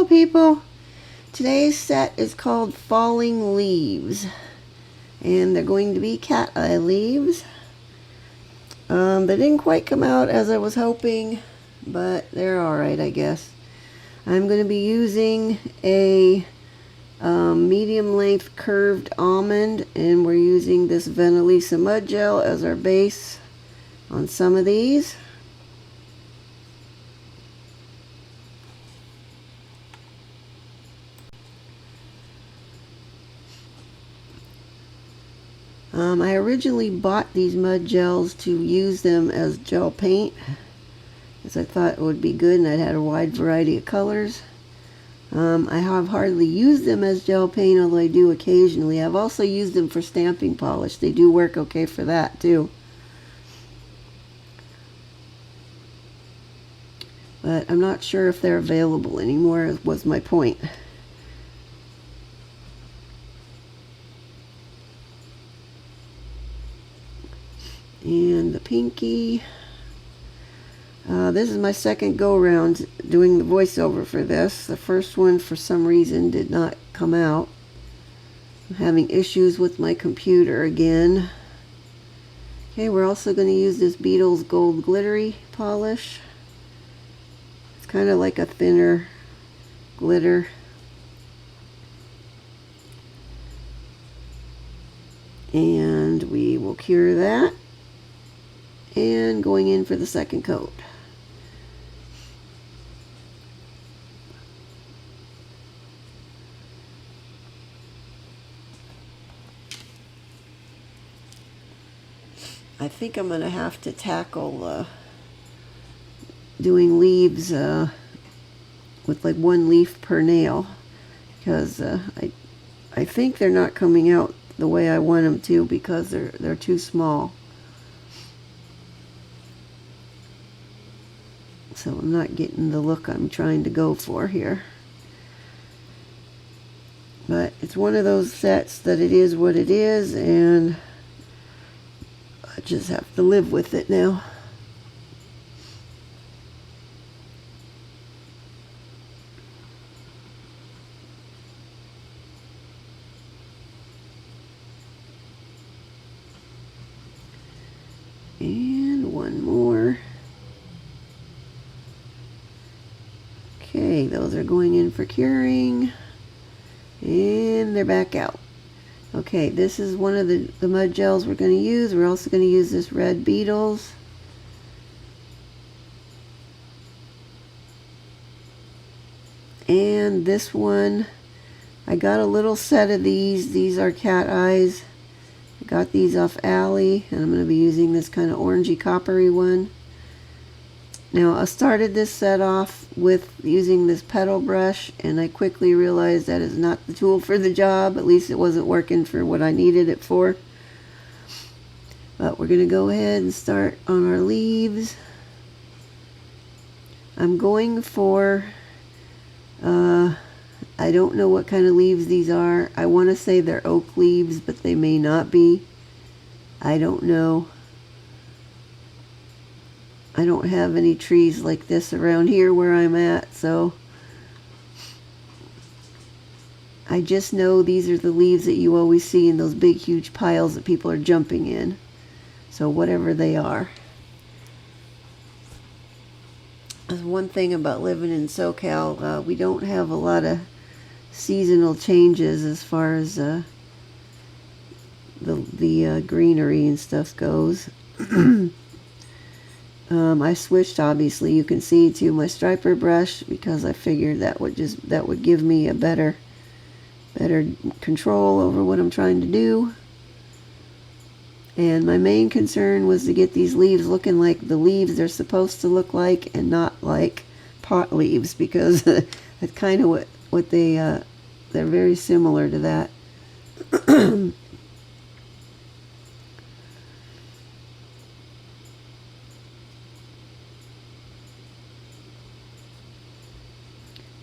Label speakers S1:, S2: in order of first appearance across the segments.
S1: people. Today's set is called Falling Leaves, and they're going to be cat eye leaves. They didn't quite come out as I was hoping, but they're alright, I guess. I'm going to be using a medium length curved almond, and we're using this Venalisa Mud Gel as our base on some of these. I originally bought these mud gels to use them as gel paint, as I thought it would be good, and I'd had a wide variety of colors. I have hardly used them as gel paint, although I do occasionally. I've also used them for stamping polish. They do work okay for that too. But I'm not sure if they're available anymore, was my point. And the pinky. This is my second go-round doing the voiceover for this. The first one, for some reason, did not come out. I'm having issues with my computer again. Okay, we're also going to use this Beetles gold glittery polish. It's kind of like a thinner glitter. And we will cure that. And going in for the second coat. I think I'm going to have to tackle doing leaves with like one leaf per nail, because I think they're not coming out the way I want them to, because they're too small. So I'm not getting the look I'm trying to go for here. But it's one of those sets that it is what it is, and I just have to live with it now. And one more. Okay, those are going in for curing, and they're back out. Okay, this is one of the mud gels we're going to use. We're also going to use this red Beetles. And this one, I got a little set of these. These are cat eyes. I got these off Alley, and I'm going to be using this kind of orangey coppery one. Now, I started this set off with using this petal brush, and I quickly realized that is not the tool for the job. At least it wasn't working for what I needed it for. But we're going to go ahead and start on our leaves. I'm going for, I don't know what kind of leaves these are. I want to say they're oak leaves, but they may not be. I don't know. I don't have any trees like this around here where I'm at, so I just know these are the leaves that you always see in those big huge piles that people are jumping in. So whatever they are. That's one thing about living in SoCal. We don't have a lot of seasonal changes as far as the greenery and stuff goes. I switched, obviously, you can see, to my striper brush, because I figured that would give me a better control over what I'm trying to do. And my main concern was to get these leaves looking like the leaves they're supposed to look like, and not like pot leaves, because that's kind of what they're very similar to that.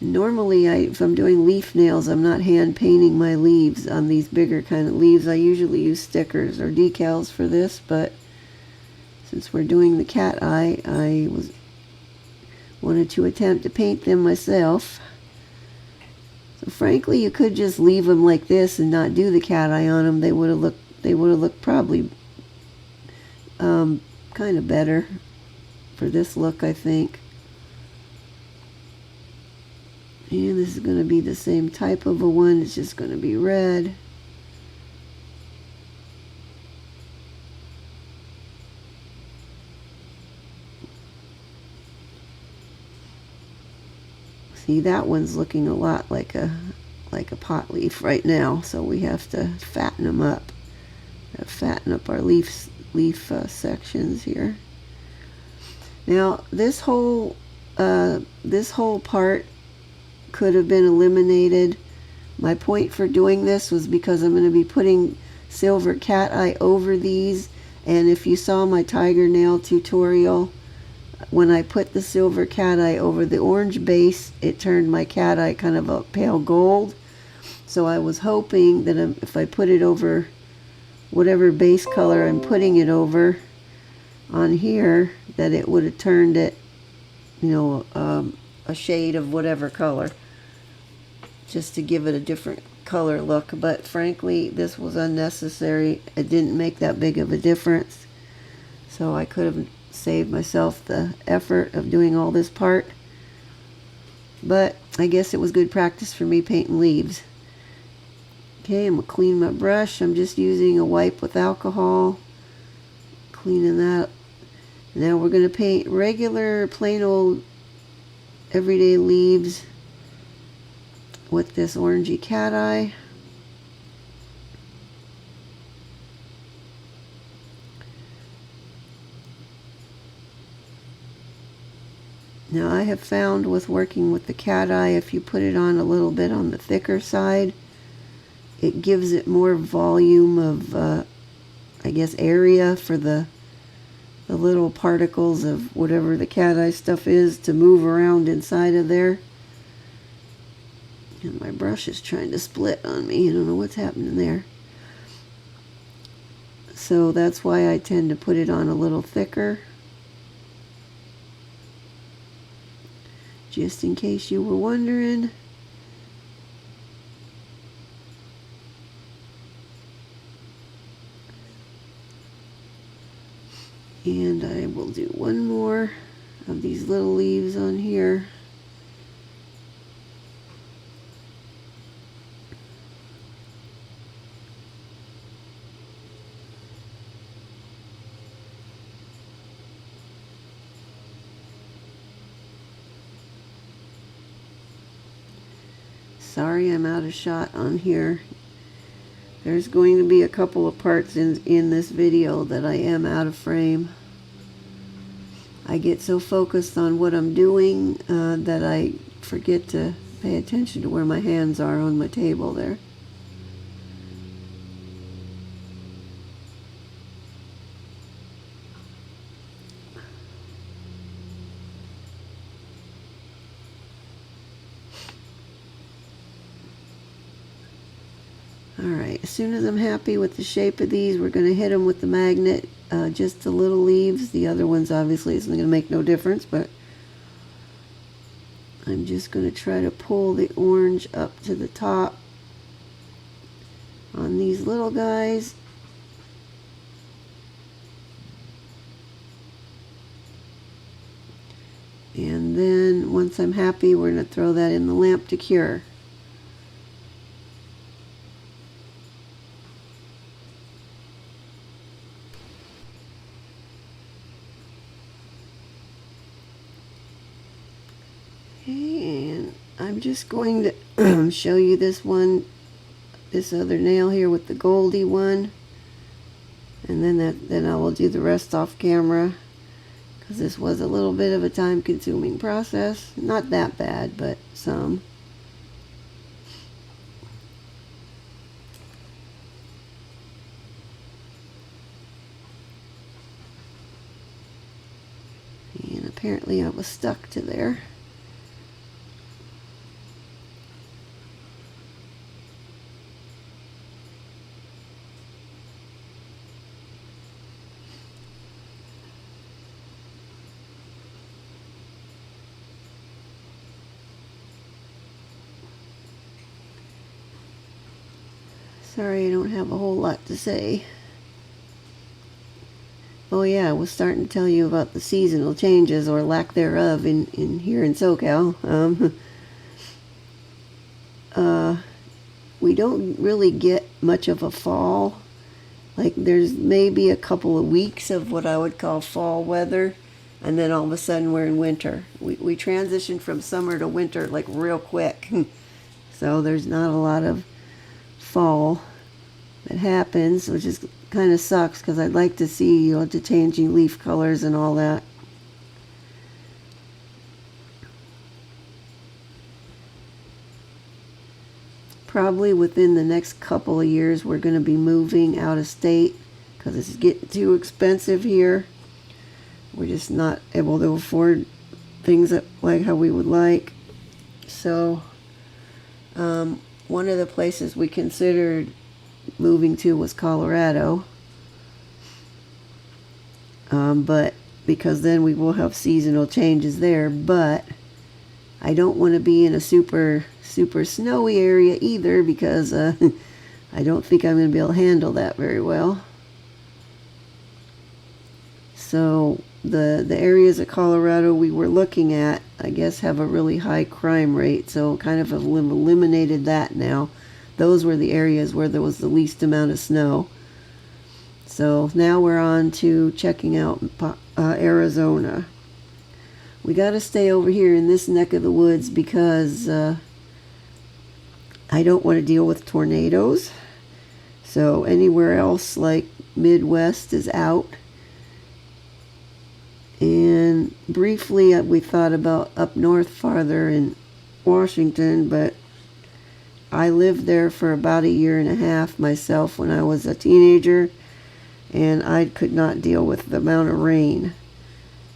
S1: Normally, if I'm doing leaf nails, I'm not hand painting my leaves on these bigger kind of leaves. I usually use stickers or decals for this, but since we're doing the cat eye, I wanted to attempt to paint them myself. Frankly, you could just leave them like this and not do the cat eye on them. They would have looked probably kind of better for this look, I think. And this is going to be the same type of a one. It's just going to be red. See, that one's looking a lot like a pot leaf right now, so we have to fatten them up. Fatten up our leaf sections here. Now, this whole part could have been eliminated. My point for doing this was because I'm going to be putting silver cat eye over these, and if you saw my tiger nail tutorial, when I put the silver cat eye over the orange base, it turned my cat eye kind of a pale gold. So I was hoping that if I put it over whatever base color I'm putting it over on here, that it would have turned it, you know, a shade of whatever color, just to give it a different color look. But frankly, this was unnecessary. It didn't make that big of a difference, so I could have saved myself the effort of doing all this part. But I guess it was good practice for me painting leaves. Okay, I'm going to clean my brush. I'm just using a wipe with alcohol, cleaning that. Now we're going to paint regular, plain old, everyday leaves with this orangey cat eye. Now I have found with working with the cat eye, if you put it on a little bit on the thicker side, it gives it more volume of, I guess, area for the little particles of whatever the cat eye stuff is to move around inside of there. And my brush is trying to split on me. I don't know what's happening there. So that's why I tend to put it on a little thicker, just in case you were wondering. And I will do one more of these little leaves on here. Sorry, I'm out of shot on here. There's going to be a couple of parts in this video that I am out of frame. I get so focused on what I'm doing that I forget to pay attention to where my hands are on my table there. Alright, as soon as I'm happy with the shape of these, we're going to hit them with the magnet, just the little leaves. The other ones obviously isn't going to make no difference, but I'm just going to try to pull the orange up to the top on these little guys. And then once I'm happy, we're going to throw that in the lamp to cure. And I'm just going to show you this other nail here with the goldy one, and then I will do the rest off camera, because this was a little bit of a time-consuming process. Not that bad, but some. And apparently I was stuck to there. Sorry I don't have a whole lot to say. Oh yeah, I was starting to tell you about the seasonal changes, or lack thereof, in here in SoCal. We don't really get much of a fall. Like, there's maybe a couple of weeks of what I would call fall weather, and then all of a sudden we're in winter. We transitioned from summer to winter like real quick. So there's not a lot of fall that happens, which is kind of sucks, because I'd like to see, you know, the changing leaf colors and all that. Probably within the next couple of years we're going to be moving out of state, because it's getting too expensive here. We're just not able to afford things that, like how we would like. So one of the places we considered moving to was Colorado, but because then we will have seasonal changes there. But I don't want to be in a super snowy area either, because I don't think I'm going to be able to handle that very well. So the areas of Colorado we were looking at, I guess, have a really high crime rate, so kind of have eliminated that now. Those were the areas where there was the least amount of snow. So now we're on to checking out Arizona. We got to stay over here in this neck of the woods, because I don't want to deal with tornadoes. So anywhere else like Midwest is out. And briefly we thought about up north farther in Washington, but I lived there for about 1.5 years myself when I was a teenager, and I could not deal with the amount of rain.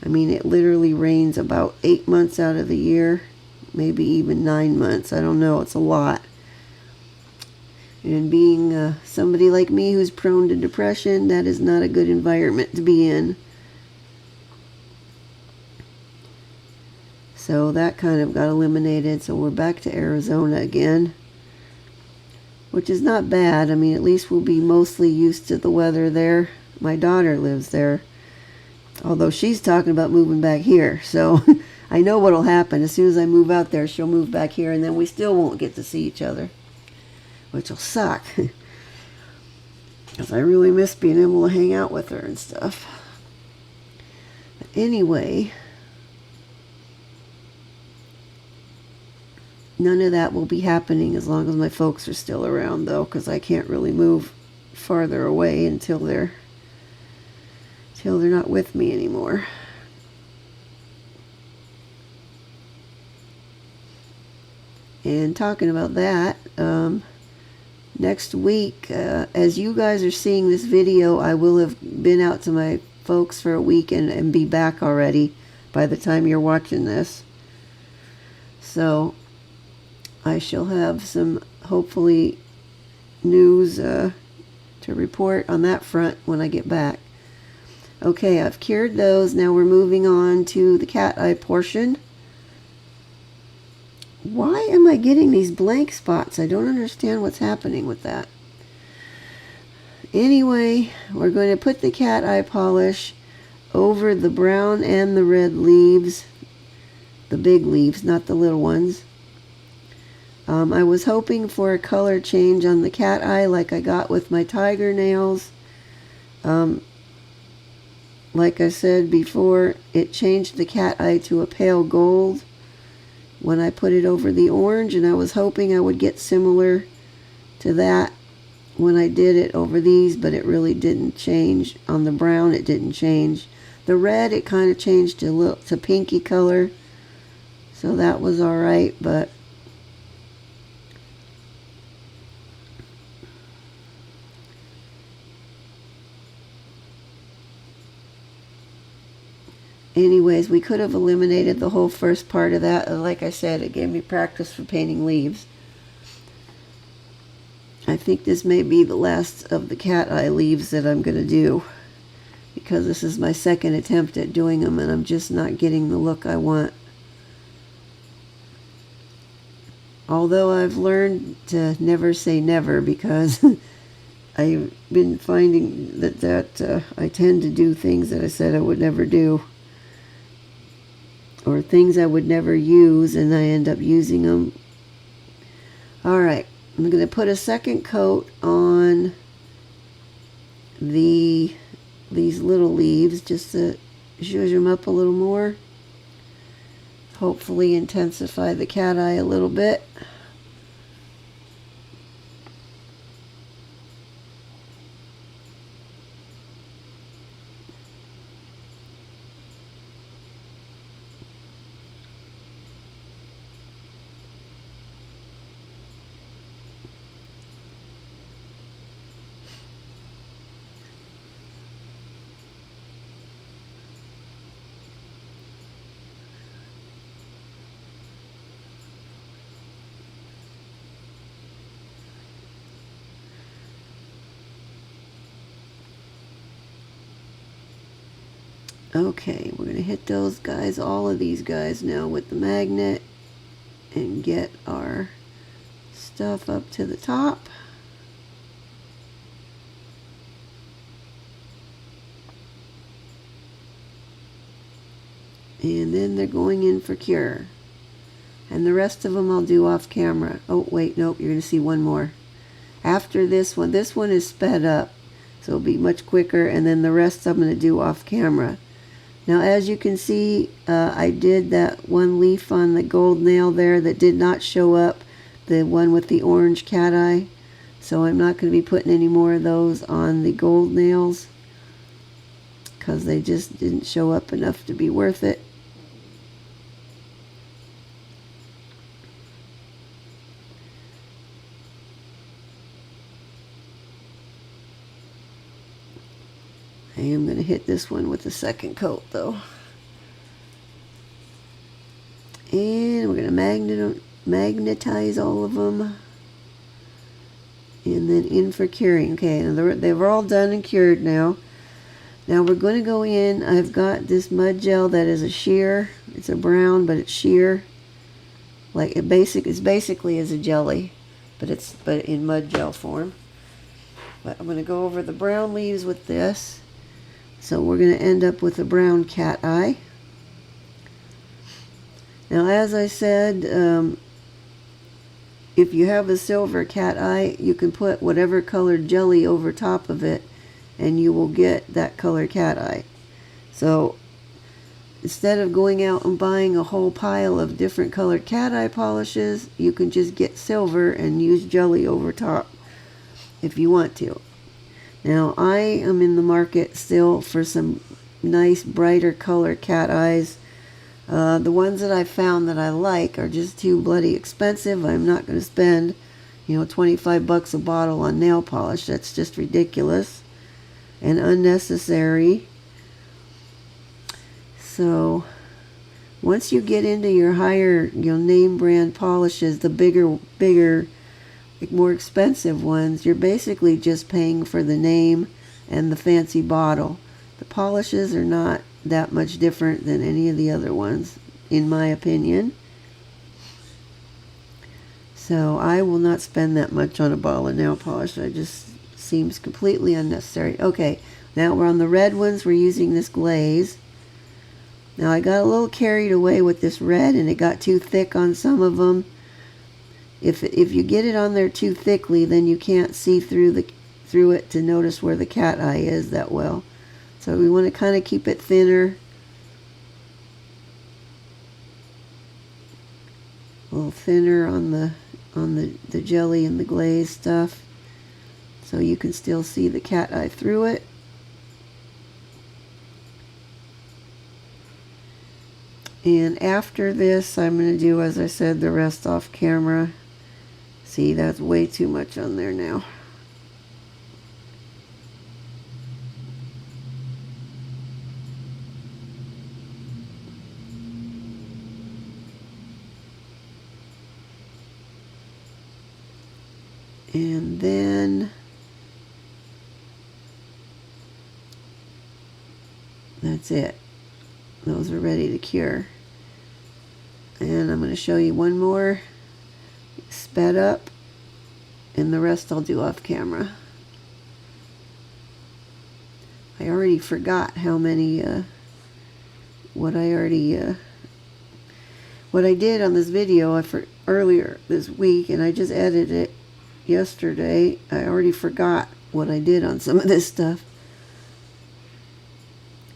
S1: I mean, it literally rains about 8 months out of the year, maybe even 9 months. I don't know, it's a lot. And being somebody like me who's prone to depression, that is not a good environment to be in. So that kind of got eliminated. So we're back to Arizona again, which is not bad. I mean, at least we'll be mostly used to the weather there. My daughter lives there, although she's talking about moving back here. So I know what'll happen. As soon as I move out there, she'll move back here, and then we still won't get to see each other, which will suck, because I really miss being able to hang out with her and stuff. But anyway, none of that will be happening as long as my folks are still around, though, because I can't really move farther away until they're not with me anymore. And talking about that, next week, as you guys are seeing this video, I will have been out to my folks for a week and be back already by the time you're watching this. So I shall have some, hopefully, news to report on that front when I get back. Okay, I've cured those. Now we're moving on to the cat eye portion. Why am I getting these blank spots? I don't understand what's happening with that. Anyway, we're going to put the cat eye polish over the brown and the red leaves. The big leaves, not the little ones. I was hoping for a color change on the cat eye like I got with my tiger nails. Like I said before, it changed the cat eye to a pale gold when I put it over the orange, and I was hoping I would get similar to that when I did it over these, but it really didn't change. On the brown, it didn't change. The red, it kind of changed to pinky color, so that was alright, but anyways, we could have eliminated the whole first part of that. Like I said, it gave me practice for painting leaves. I think this may be the last of the cat eye leaves that I'm going to do, because this is my second attempt at doing them, and I'm just not getting the look I want. Although I've learned to never say never, because I've been finding that I tend to do things that I said I would never do, or things I would never use, and I end up using them. Alright, I'm going to put a second coat on these little leaves just to zhuzh them up a little more. Hopefully intensify the cat eye a little bit. Okay, we're going to hit those guys, all of these guys now with the magnet, and get our stuff up to the top. And then they're going in for cure. And the rest of them I'll do off camera. Oh, wait, nope, you're going to see one more. After this one is sped up, so it'll be much quicker, and then the rest I'm going to do off camera. Now, as you can see, I did that one leaf on the gold nail there that did not show up, the one with the orange cat eye. So I'm not going to be putting any more of those on the gold nails, because they just didn't show up enough to be worth it. I am going to hit this one with the second coat though. And we're going to magnetize all of them. And then in for curing. Okay, and they're all done and cured now. Now we're going to go in. I've got this mud gel that is a sheer. It's a brown, but it's sheer. Like it's basically as a jelly, but in mud gel form. But I'm going to go over the brown leaves with this. So we're going to end up with a brown cat eye. Now, as I said, if you have a silver cat eye, you can put whatever colored jelly over top of it, and you will get that color cat eye. So instead of going out and buying a whole pile of different colored cat eye polishes, you can just get silver and use jelly over top if you want to. Now, I am in the market still for some nice brighter color cat eyes. The ones that I found that I like are just too bloody expensive. I'm not going to spend, $25 a bottle on nail polish. That's just ridiculous and unnecessary. So, once you get into your higher, name brand polishes, the bigger, more expensive ones, you're basically just paying for the name and the fancy bottle. The polishes are not that much different than any of the other ones, in my opinion. So I will not spend that much on a bottle of nail polish. It just seems completely unnecessary. Okay, now we're on the red ones. We're using this glaze. Now I got a little carried away with this red, and it got too thick on some of them. If you get it on there too thickly, then you can't see through it to notice where the cat eye is that well. So we want to kind of keep it thinner. A little thinner on the jelly and the glaze stuff, so you can still see the cat eye through it. And after this, I'm going to do, as I said, the rest off camera. See, that's way too much on there now. And then that's it. Those are ready to cure. And I'm going to show you one more. sped up, and the rest I'll do off camera. I already forgot how many, what I did on this video earlier this week, and I just edited it yesterday. I already forgot what I did on some of this stuff.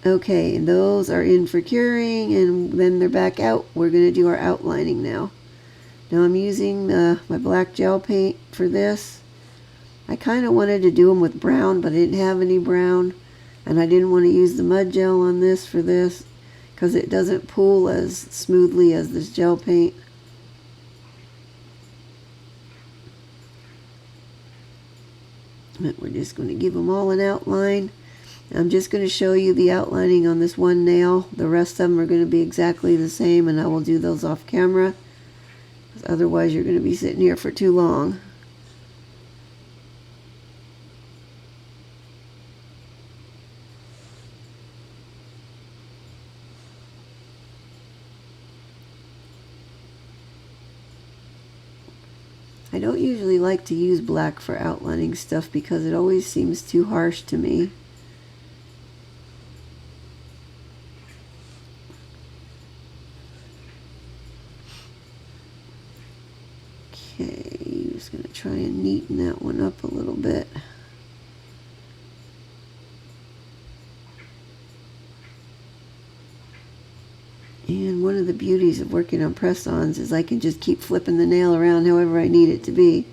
S1: Okay, and those are in for curing, and then they're back out. We're going to do our outlining now. Now I'm using my black gel paint for this. I kind of wanted to do them with brown, but I didn't have any brown, and I didn't want to use the mud gel on this for this because it doesn't pool as smoothly as this gel paint. But we're just going to give them all an outline. I'm just going to show you the outlining on this one nail. The rest of them are going to be exactly the same, and I will do those off camera. Otherwise, you're going to be sitting here for too long. I don't usually like to use black for outlining stuff because it always seems too harsh to me. Okay, just going to try and neaten that one up a little bit. And one of the beauties of working on press-ons is I can just keep flipping the nail around however I need it to be.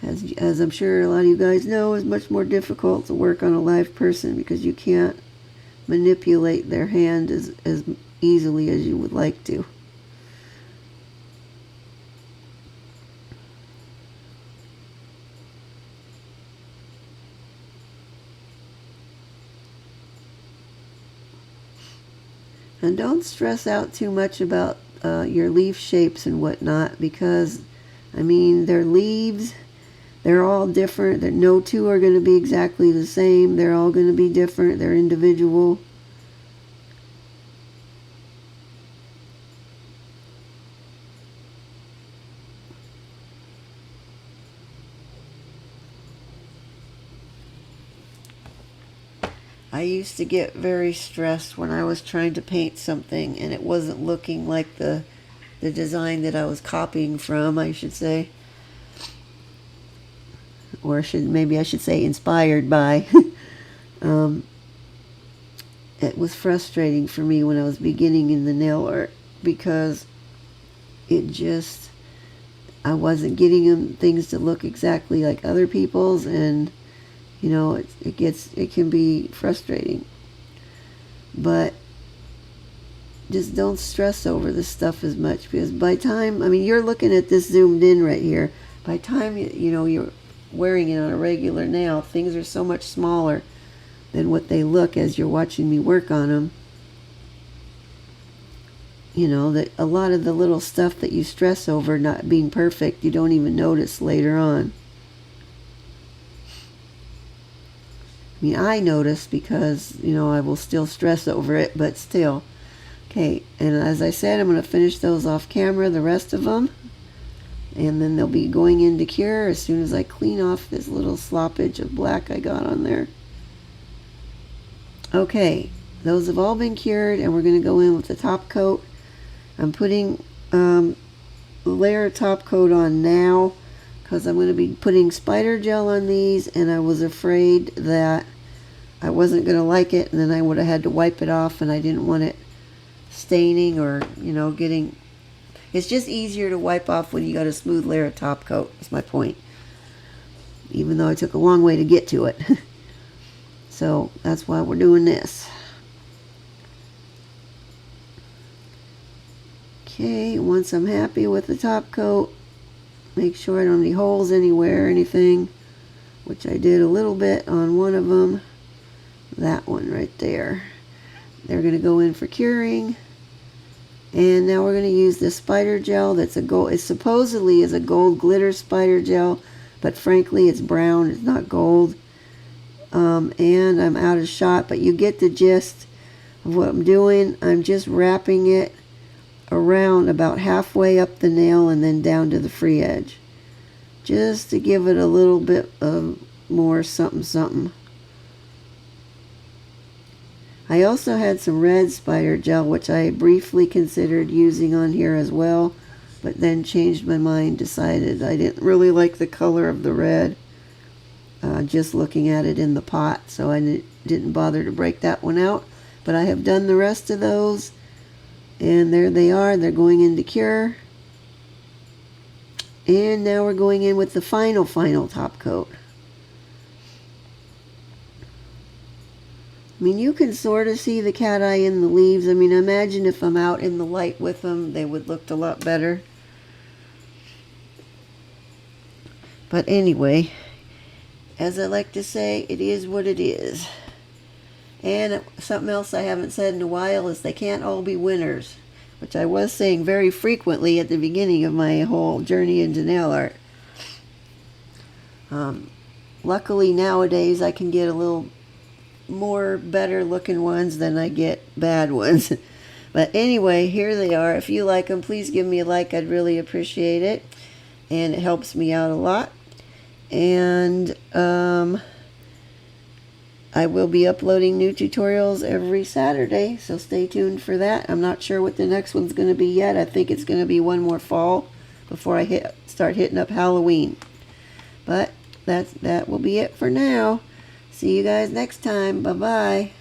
S1: As I'm sure a lot of you guys know, it's much more difficult to work on a live person because you can't manipulate their hand as easily as you would like to. And don't stress out too much about your leaf shapes and whatnot, because, I mean, they're leaves. They're all different. No two are going to be exactly the same. They're all going to be different. They're individual. I used to get very stressed when I was trying to paint something and it wasn't looking like the design that I was copying from, I should say. Or maybe I should say inspired by. It was frustrating for me when I was beginning in the nail art because I wasn't getting things to look exactly like other people's, and you know, it can be frustrating. But just don't stress over this stuff as much, because by time, I mean, you're looking at this zoomed in right here. By the time you know you're wearing it on a regular nail, things are so much smaller than what they look as you're watching me work on them. You know, that a lot of the little stuff that you stress over not being perfect, you don't even notice later on. I mean, I notice because, you know, I will still stress over it, but still. Okay, and as I said, I'm going to finish those off camera, the rest of them. And then they'll be going into cure as soon as I clean off this little sloppage of black I got on there. Okay, those have all been cured, and we're going to go in with the top coat. I'm putting layer top coat on now, because I'm going to be putting spider gel on these, and I was afraid that I wasn't going to like it, and then I would have had to wipe it off, and I didn't want it staining or, you know, getting... It's just easier to wipe off when you got a smooth layer of top coat, that's my point. Even though I took a long way to get to it. So that's why we're doing this. Okay, once I'm happy with the top coat, make sure I don't have any holes anywhere or anything, which I did a little bit on one of them. That one right there. They're going to go in for curing. And now we're going to use this spider gel that's a gold. It supposedly is a gold glitter spider gel, but frankly it's brown, it's not gold. And I'm out of shot, but you get the gist of what I'm doing. I'm just wrapping it around about halfway up the nail and then down to the free edge, just to give it a little bit of more something something. I also had some red spider gel, which I briefly considered using on here as well, but then changed my mind, decided I didn't really like the color of the red, just looking at it in the pot, so I didn't bother to break that one out. But I have done the rest of those, and there they are. They're going into cure. And now we're going in with the final top coat. I mean, you can sort of see the cat eye in the leaves. I mean, imagine if I'm out in the light with them, they would look a lot better. But anyway, as I like to say, it is what it is. And something else I haven't said in a while is they can't all be winners, which I was saying very frequently at the beginning of my whole journey into nail art. Luckily nowadays I can get a little more better looking ones than I get bad ones. But anyway, here they are. If you like them, please give me a like. I'd really appreciate it, and it helps me out a lot. And I will be uploading new tutorials every Saturday, so stay tuned for that. I'm not sure what the next one's going to be yet. I think it's going to be one more fall before I start hitting up Halloween. But that will be it for now. See you guys next time. Bye-bye.